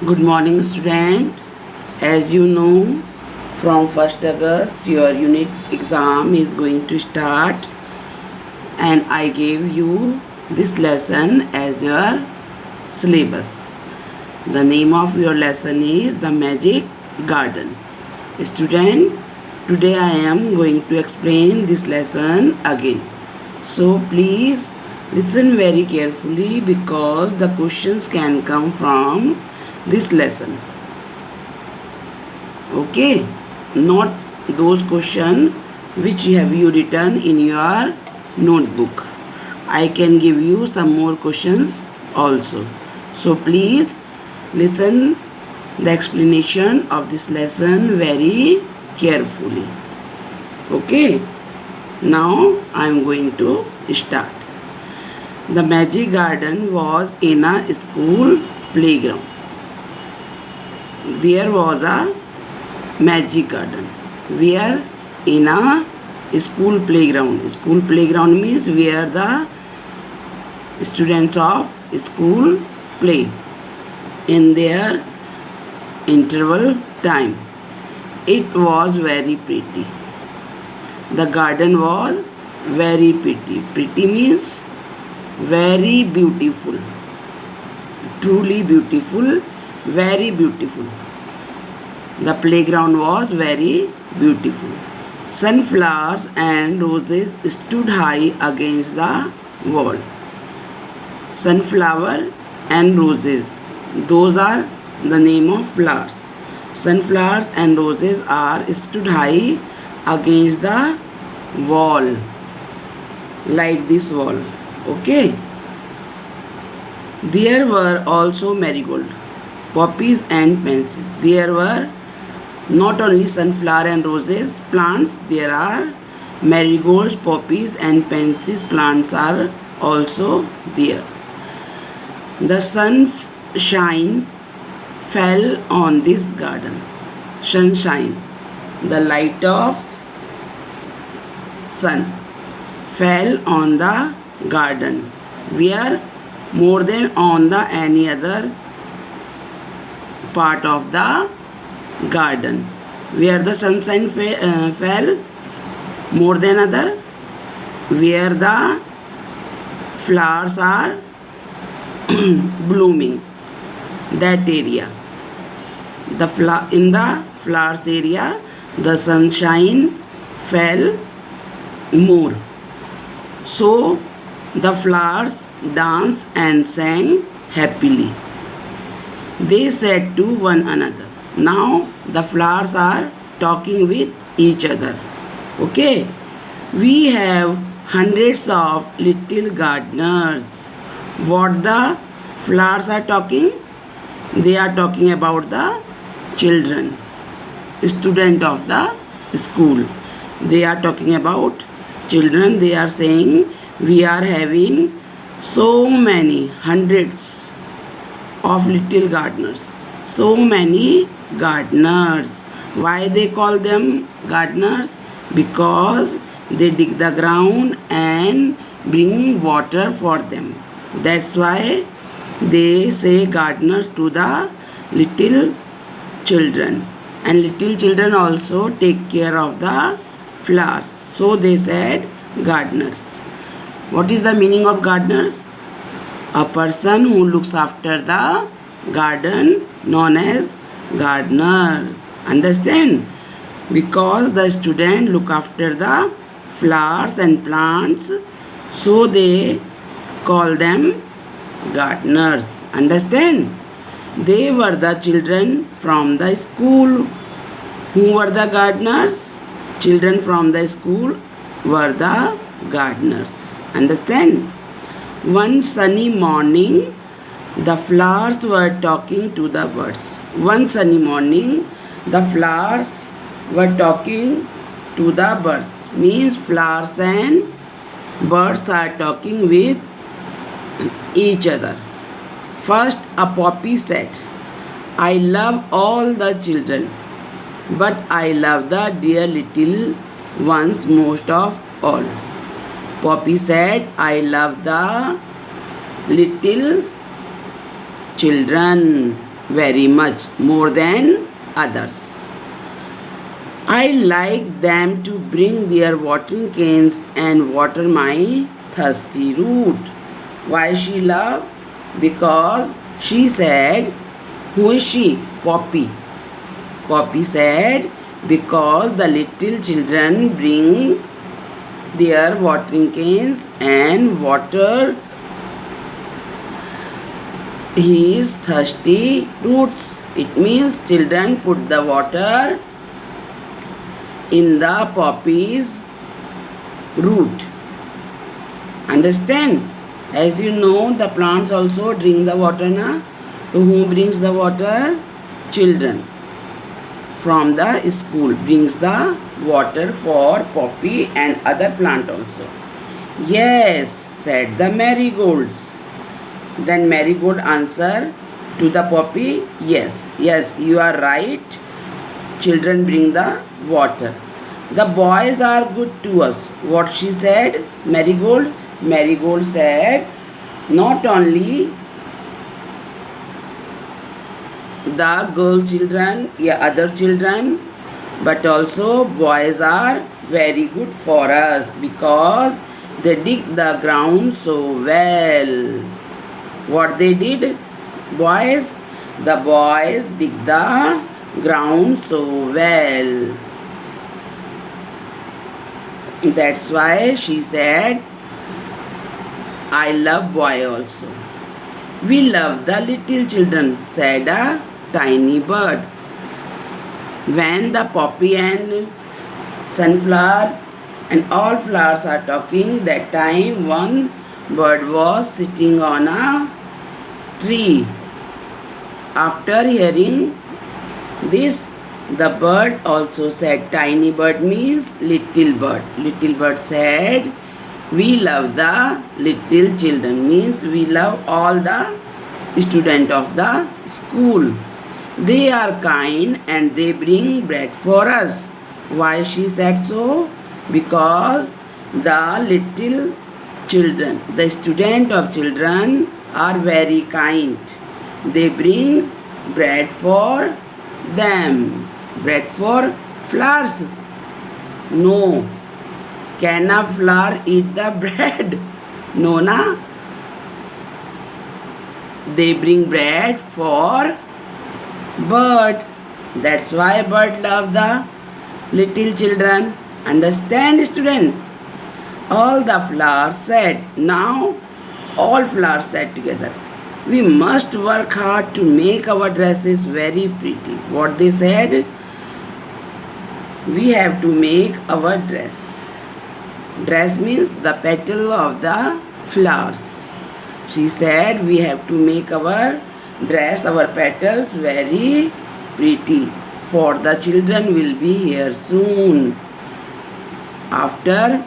Good morning, student. As you know, from 1st August, your unit exam is going to start, and I gave you this lesson as your syllabus. The name of your lesson is The Magic Garden. Student, today I am going to explain this lesson again. So please listen very carefully because the questions can come from this lesson. Okay, not those questions which have you written in your notebook. I can give you some more questions also. So please listen the explanation of this lesson very carefully. Okay, now I am going to start. The magic garden was in a school playground. There was a magic garden where in a school playground. School playground means where the students of school play in their interval time. It was very pretty. The garden was very pretty. Pretty means very beautiful, truly beautiful, very beautiful. The playground was very beautiful. Sunflowers and roses stood high against the wall. Sunflower and roses, those are the name of flowers. Sunflowers and roses are stood high against the wall, like this wall. Okay. There were also marigold, poppies and pansies. There were not only sunflower and roses plants, there are marigolds, poppies and pansies plants are also there. The sunshine fell on this garden. Sunshine, the light of sun, fell on the garden where more than on the any other part of the garden. Where the sunshine fell more than other, where the flowers are blooming, that area. In the flowers area, the sunshine fell more. So the flowers danced and sang happily. They said to one another. Now the flowers are talking with each other. Okay. We have hundreds of little gardeners. What the flowers are talking? They are talking about the children, student of the school. They are talking about children. They are saying we are having so many hundreds of little gardeners. So many gardeners. Why they call them gardeners? Because they dig the ground and bring water for them. That's why they say gardeners to the little children. And little children also take care of the flowers. So they said gardeners. What is the meaning of gardeners? A person who looks after the garden known as gardener. Understand? Because the student look after the flowers and plants, so they call them gardeners. Understand? They were the children from the school. Who were the gardeners? Children from the school were the gardeners. Understand? One sunny morning, the flowers were talking to the birds. One sunny morning, the flowers were talking to the birds. Means flowers and birds are talking with each other. First, a poppy said, I love all the children, but I love the dear little ones most of all. Poppy said, I love the little children, very much, more than others. I like them to bring their watering canes and water my thirsty root. Why she loved? Because she said, who is she? Poppy. Poppy said, because the little children bring their watering canes and water his thirsty roots. It means children put the water in the poppy's root. Understand? As you know, the plants also drink the water, na? So who brings the water? Children from the school brings the water for poppy and other plant also. Yes, said the marigolds. Then marigold answer to the poppy, yes, you are right. Children bring the water. The boys are good to us. What she said? Marigold? Marigold said, not only the girl children, other children, but also boys are very good for us because they dig the ground so well. What they did? Boys? The boys dig the ground so well. That's why she said, I love boy also. We love the little children, said a tiny bird. When the poppy and sunflower and all flowers are talking, that time one bird was sitting on a tree. After hearing this, the bird also said, tiny bird means little bird. Little bird said, we love the little children, means we love all the students of the school. They are kind and they bring bread for us. Why she said so? Because the little children, the student of children are very kind. They bring bread for them. Bread for flowers? No. Can a flower eat the bread? No, na? They bring bread for bird. That's why bird love the little children. Understand, student? All the flowers said. Now all flowers said together, we must work hard to make our dresses very pretty. What they said? We have to make our dress. Dress means the petal of the flowers. She said we have to make our dress, our petals very pretty, for the children will be here soon. After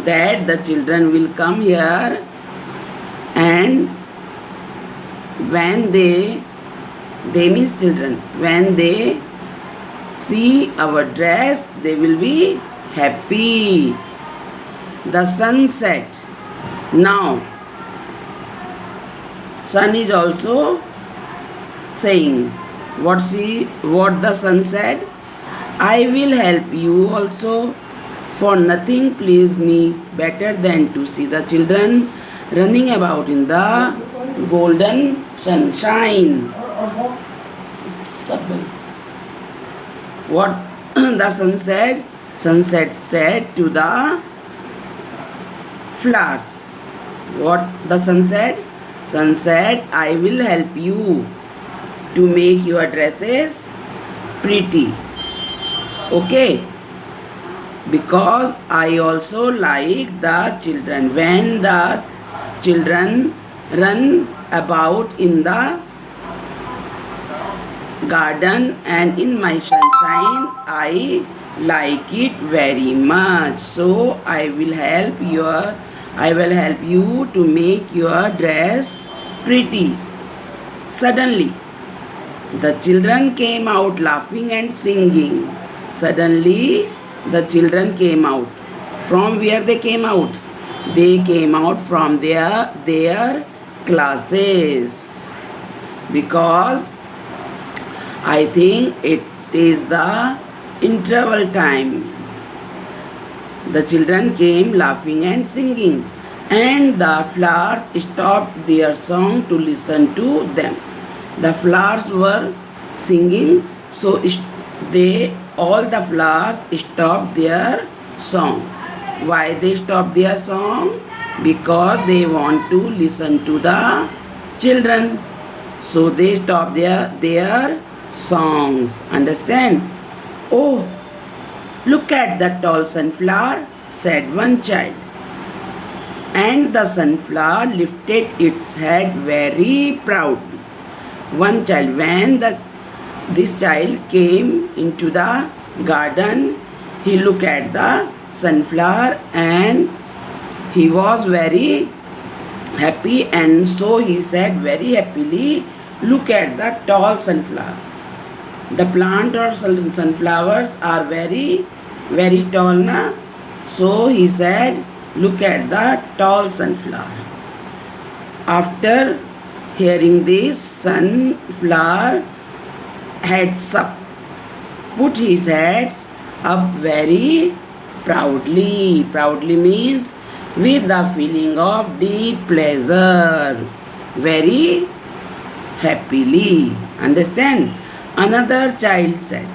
that the children will come here, and when they means children, when they see our dress, they will be happy. The sun set. Now sun is also saying what the sun said. I will help you also, for nothing please me better than to see the children running about in the golden sunshine. What the sun said? Sunset said to the flowers. What the sun said? Sun said, I will help you to make your dresses pretty. Okay? Because I also like the children. When the children run about in the garden and in my sunshine, I like it very much. So I will help you to make your dress pretty. Suddenly the children came out laughing and singing. Suddenly the children came out. From where they came out? They came out from their classes. because I think it is the interval time. The children came laughing and singing, and the flowers stopped their song to listen to them. The flowers were singing, so all the flowers stopped their song. Why they stopped their song? Because they want to listen to the children. So they stopped their songs. Understand? Oh, look at the tall sunflower, said one child. And the sunflower lifted its head very proudly. One child, when this child came into the garden, he looked at the sunflower and he was very happy, and so he said very happily, look at the tall sunflower. The plant or sunflowers are very, very tall na? So he said, look at the tall sunflower. After hearing this, sunflower heads up, put his heads up very proudly. Proudly means with the feeling of deep pleasure, very happily. Understand? Another child said,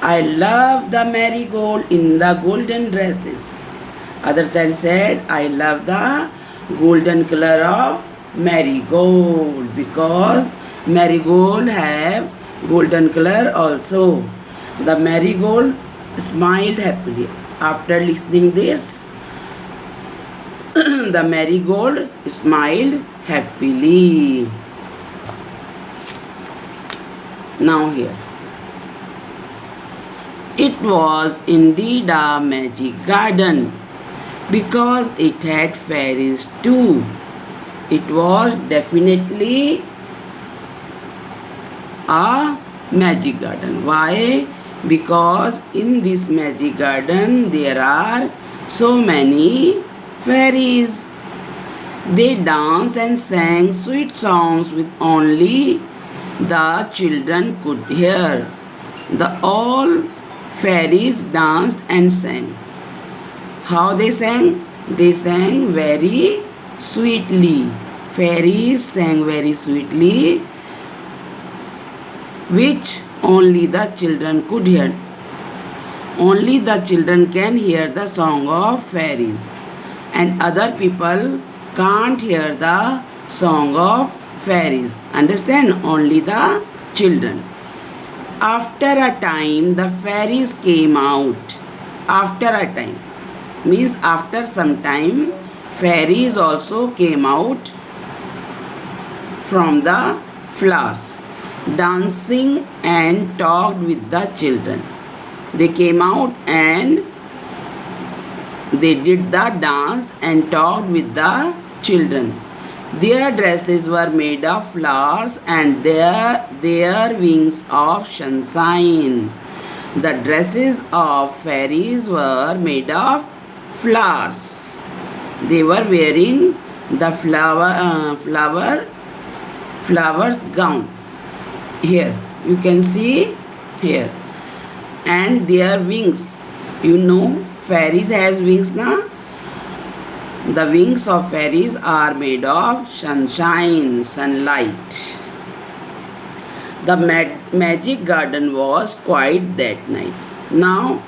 I love the marigold in the golden dresses. Other child said, I love the golden color of marigold, because marigold have golden color also. The marigold smiled happily. After listening this, the marigold smiled happily. Now here, it was indeed a magic garden, because it had fairies too. It was definitely a magic garden. Why? Because in this magic garden there are so many fairies. They danced and sang sweet songs with only the children could hear. All fairies danced and sang. How they sang? They sang very sweetly. Fairies sang very sweetly, which only the children could hear. Only the children can hear the song of fairies, and other people can't hear the song of fairies. Understand? Only the children. After a time, the fairies came out. After a time means after some time, fairies also came out from the flowers, dancing and talked with the children. They came out and they did the dance and talked with the children. Their dresses were made of flowers and their wings of sunshine. The dresses of fairies were made of flowers. They were wearing the flowers gown. Here you can see here, and their wings. You know, fairies has wings, na? The wings of fairies are made of sunshine, sunlight. The magic garden was quiet that night. Now,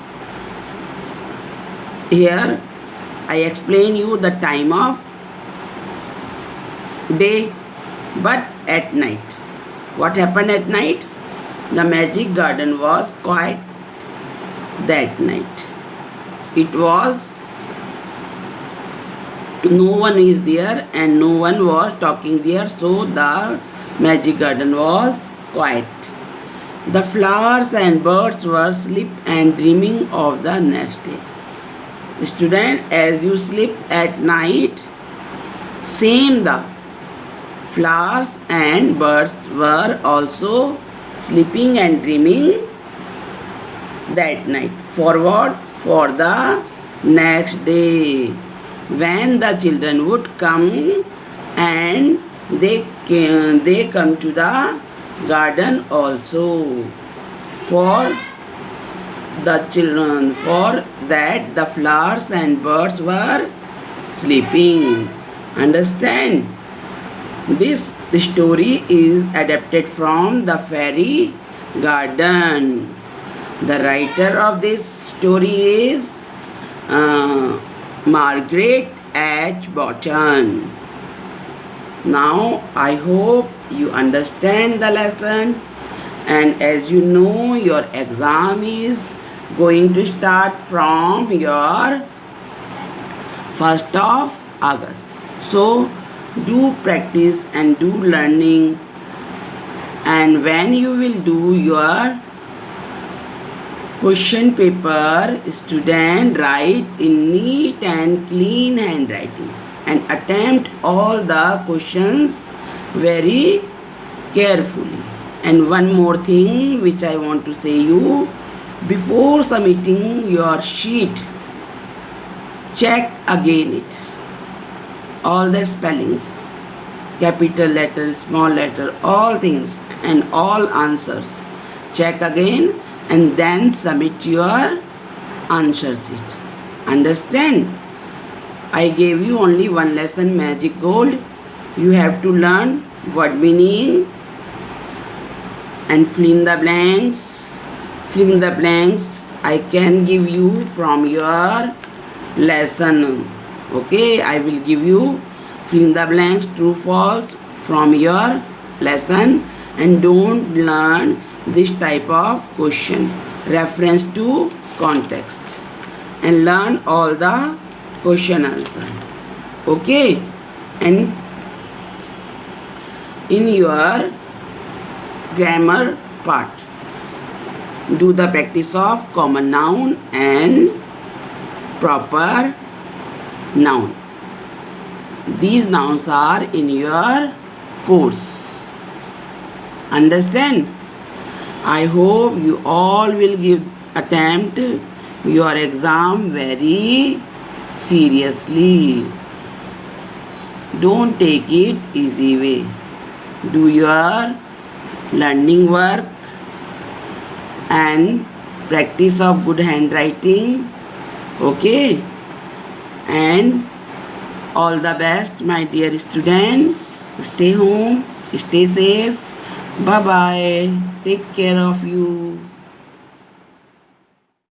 here I explain you the time of day, but at night. What happened at night? The magic garden was quiet that night. It was no one is there and no one was talking there, so the magic garden was quiet. The flowers and birds were asleep and dreaming of the next day. Student, as you sleep at night, same the flowers and birds were also sleeping and dreaming that night. Forward for the next day, when the children would come and they come to the garden also. For the children, for that the flowers and birds were sleeping. Understand? This story is adapted from the fairy garden. The writer of this story is Margaret H. Botton. Now I hope you understand the lesson, and as you know, your exam is going to start from your 1st of August. So do practice and do learning, and when you will do your question paper, student write in neat and clean handwriting and attempt all the questions very carefully. And one more thing which I want to say you, before submitting your sheet, check again it, all the spellings, capital letter, small letter, all things and all answers. Check again and then submit your answer sheet. Understand? I gave you only one lesson, Magic Gold. You have to learn word meaning and fill in the blanks. Fill in the blanks I can give you from your lesson. Okay, I will give you fill in the blanks, true, false from your lesson, and don't learn this type of question, reference to context, and learn all the question answer. Okay, and in your grammar part, do the practice of common noun and proper noun. These nouns are in your course. Understand? I hope you all will attempt your exam very seriously. Don't take it easy way. Do your learning work and practice of good handwriting. Okay, and all the best, my dear student. Stay home, stay safe. Bye bye. Take care of you.